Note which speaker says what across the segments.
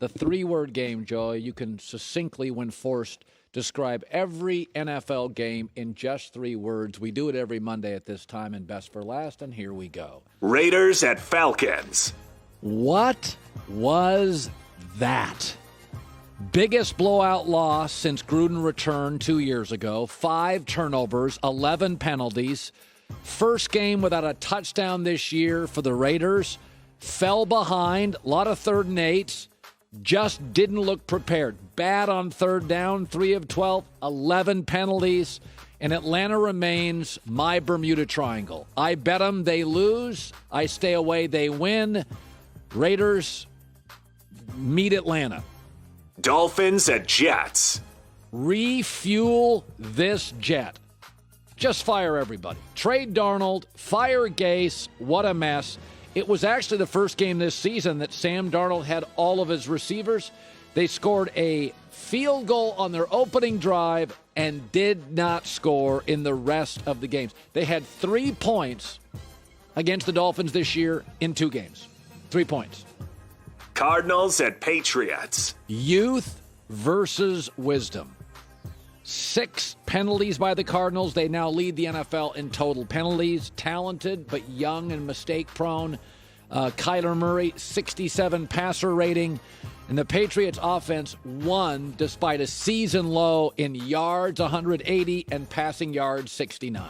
Speaker 1: The three-word game, Joey. You can succinctly, when forced, describe every NFL game in just 3 words. We do it every Monday at this time in Best for Last, and here we go.
Speaker 2: Raiders at Falcons.
Speaker 1: What was that? Biggest blowout loss since Gruden returned 2 years ago. 5 turnovers, 11 penalties. First game without a touchdown this year for the Raiders. Fell behind, a lot of 3rd and 8s. Just didn't look prepared. Bad on 3rd down, 3 of 12, 11 penalties. And Atlanta remains my Bermuda Triangle. I bet them they lose. I stay away, they win. Raiders meet Atlanta.
Speaker 2: Dolphins at Jets.
Speaker 1: Refuel this jet. Just fire everybody. Trade Darnold, fire Gase. What a mess. It was actually the first game this season that Sam Darnold had all of his receivers. They scored a field goal on their opening drive and did not score in the rest of the games. They had 3 points against the Dolphins this year in 2 games. 3 points.
Speaker 2: Cardinals at Patriots.
Speaker 1: Youth versus wisdom. 6 penalties by the Cardinals. They now lead the NFL in total penalties. Talented, but young and mistake-prone. Kyler Murray, 67 passer rating. And the Patriots offense won despite a season low in yards, 180, and passing yards, 69.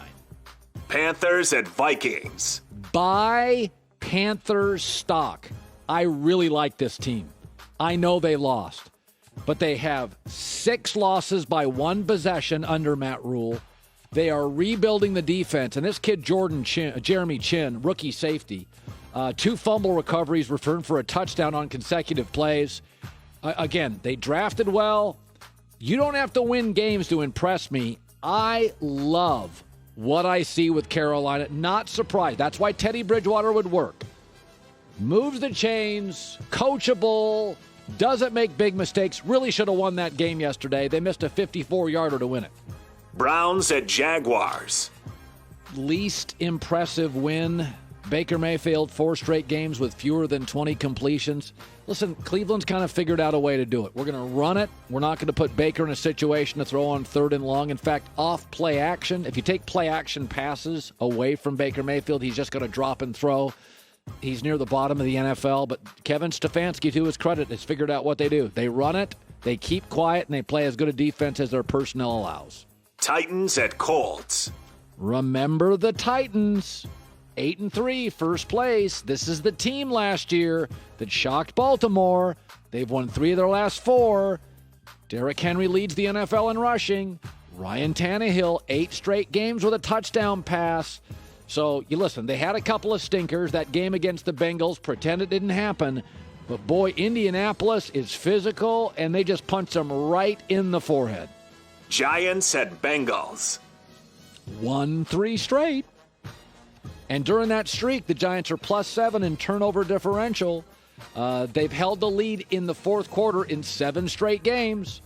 Speaker 2: Panthers at Vikings.
Speaker 1: Buy Panthers stock. I really like this team. I know they lost, but they have 6 losses by 1 possession under Matt Rule. They are rebuilding the defense, and this kid Jeremy Chin, rookie safety, 2 fumble recoveries, returned for a touchdown on consecutive plays. Again, they drafted well. You don't have to win games to impress me. I love what I see with Carolina. Not surprised. That's why Teddy Bridgewater would work. Moves the chains, coachable, doesn't make big mistakes. Really should have won that game yesterday. They missed a 54-yarder to win it.
Speaker 2: Browns at Jaguars.
Speaker 1: Least impressive win. Baker Mayfield, 4 straight games with fewer than 20 completions. Listen, Cleveland's kind of figured out a way to do it. We're going to run it. We're not going to put Baker in a situation to throw on 3rd and long. In fact, off play action, if you take play action passes away from Baker Mayfield, he's just going to drop and throw. He's near the bottom of the NFL, but Kevin Stefanski, to his credit, has figured out what they do. They run it, they keep quiet, and they play as good a defense as their personnel allows.
Speaker 2: Titans at Colts.
Speaker 1: Remember the Titans. 8-3, first place. This is the team last year that shocked Baltimore. They've won 3 of their last 4. Derrick Henry leads the NFL in rushing. Ryan Tannehill, 8 straight games with a touchdown pass. So, you listen, they had a couple of stinkers. That game against the Bengals, pretend it didn't happen. But, boy, Indianapolis is physical, and they just punched them right in the forehead.
Speaker 2: Giants at Bengals.
Speaker 1: Won 3 straight. And during that streak, the Giants are +7 in turnover differential. They've held the lead in the 4th quarter in 7 straight games.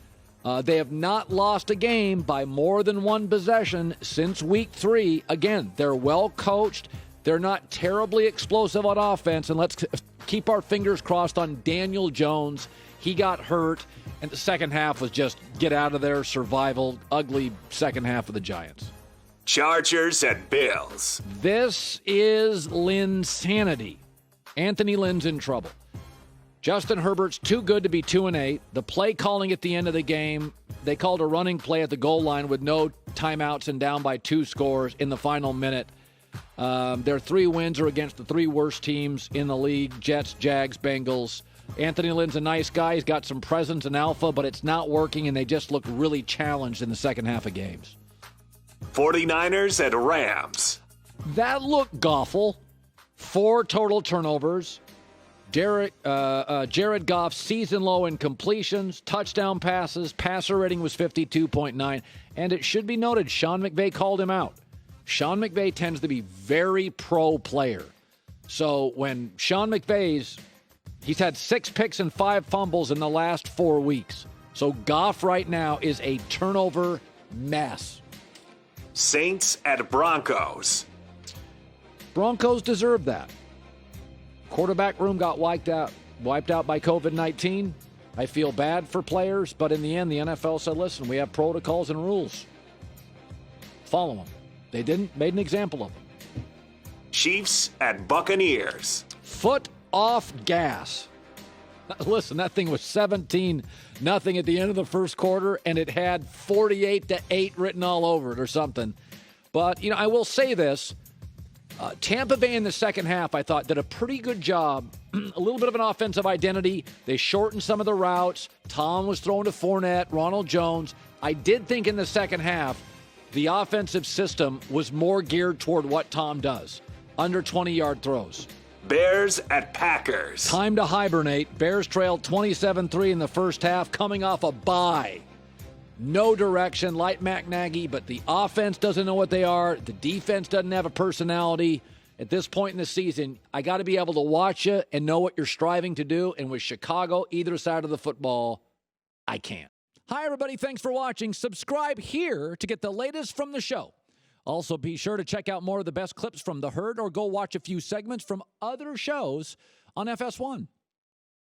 Speaker 1: They have not lost a game by more than 1 possession since week 3. Again, they're well coached. They're not terribly explosive on offense. And let's keep our fingers crossed on Daniel Jones. He got hurt, and the second half was just get out of there, survival, ugly second half of the Giants.
Speaker 2: Chargers at Bills.
Speaker 1: This is Linsanity. Anthony Lynn's in trouble. Justin Herbert's too good to be 2-8. The play calling at the end of the game, they called a running play at the goal line with no timeouts and down by 2 scores in the final minute. Their 3 wins are against the 3 worst teams in the league, Jets, Jags, Bengals. Anthony Lynn's a nice guy. He's got some presence and alpha, but it's not working, and they just look really challenged in the second half of games.
Speaker 2: 49ers at Rams.
Speaker 1: That looked Goffle. 4 total turnovers. Jared Goff, season low in completions, touchdown passes, passer rating was 52.9. And it should be noted, Sean McVay called him out. Sean McVay tends to be very pro player. So when Sean McVay's, he's had 6 picks and 5 fumbles in the last 4 weeks. So Goff right now is a turnover mess.
Speaker 2: Saints at Broncos.
Speaker 1: Broncos deserve that. Quarterback room got wiped out by COVID-19. I feel bad for players, but in the end, the NFL said, listen, we have protocols and rules. Follow them. They didn't, made an example of them.
Speaker 2: Chiefs at Buccaneers.
Speaker 1: Foot off gas. Listen, that thing was 17-0 at the end of the first quarter, and it had 48-8 written all over it or something. But, I will say this. Tampa Bay in the second half, I thought, did a pretty good job. A little bit of an offensive identity. They shortened some of the routes. Tom was throwing to Fournette, Ronald Jones. I did think in the second half, the offensive system was more geared toward what Tom does. Under 20-yard throws.
Speaker 2: Bears at Packers.
Speaker 1: Time to hibernate. Bears trailed 27-3 in the first half, coming off a bye. No direction, like Matt Nagy, but the offense doesn't know what they are. The defense doesn't have a personality. At this point in the season, I got to be able to watch you and know what you're striving to do. And with Chicago, either side of the football, I can't. Hi, everybody. Thanks for watching. Subscribe here to get the latest from the show. Also, be sure to check out more of the best clips from The Herd or go watch a few segments from other shows on FS1.